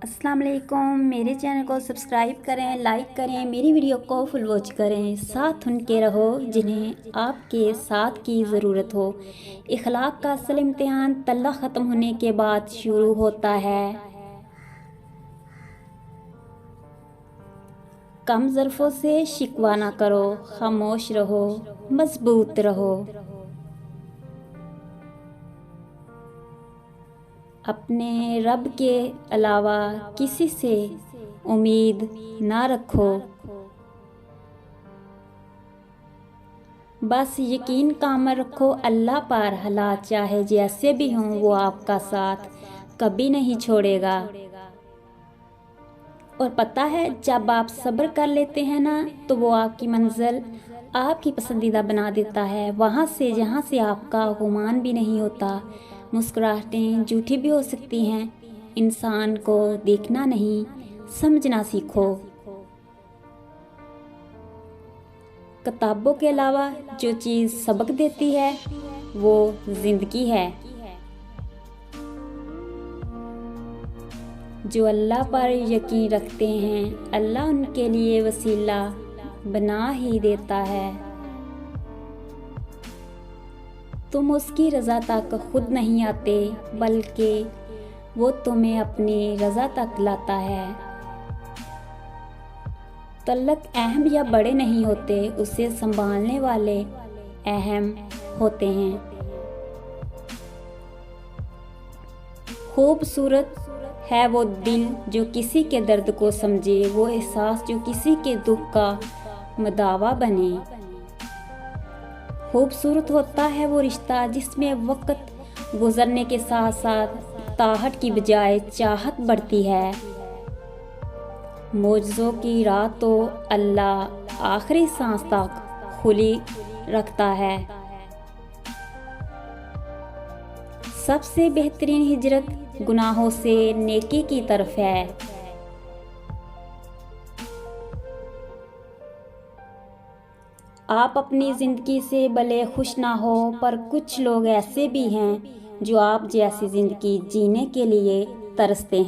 अस्सलाम वालेकुम। मेरे चैनल को सब्सक्राइब करें, लाइक करें, मेरी वीडियो को फुल वॉच करें, साथ उनके रहो जिन्हें आपके साथ की ज़रूरत हो। इखलाक का असल इम्तिहान तल्ला ख़त्म होने के बाद शुरू होता है। कम ज़र्फ़ों से शिकवा ना करो, खामोश रहो, मज़बूत रहो। अपने रब के अलावा किसी से उम्मीद ना रखो। बस यकीन कायम रखो अल्लाह पर, हालात चाहे जैसे भी हों वो आपका साथ कभी नहीं छोड़ेगा। और पता है, जब आप सब्र कर लेते हैं ना तो वो आपकी मंजिल आपकी पसंदीदा बना देता है, वहाँ से जहाँ से आपका गुमान भी नहीं होता। मुस्कुराहटें झूठी भी हो सकती हैं। इंसान को देखना नहीं, समझना सीखो। किताबों के अलावा जो चीज़ सबक देती है वो ज़िंदगी है। जो अल्लाह पर यकीन रखते हैं, अल्लाह उनके लिए वसीला बना ही देता है। तुम उसकी रज़ा तक खुद नहीं आते, बल्कि वो तुम्हें अपनी रज़ा तक लाता है। तल्लक अहम या बड़े नहीं होते, उसे संभालने वाले अहम होते हैं। खूबसूरत है वो दिल जो किसी के दर्द को समझे, वो एहसास जो किसी के दुख का मदावा बने। खूबसूरत होता है वो रिश्ता जिसमें वक्त गुजरने के साथ साथ ताहट की बजाय चाहत बढ़ती है। मौजज़ों की राह तो अल्लाह आखिरी सांस तक खुली रखता है। सबसे बेहतरीन हिजरत गुनाहों से नेकी की तरफ है। आप अपनी ज़िंदगी से भले खुश ना हो, पर कुछ लोग ऐसे भी हैं जो आप जैसी ज़िंदगी जीने के लिए तरसते हैं।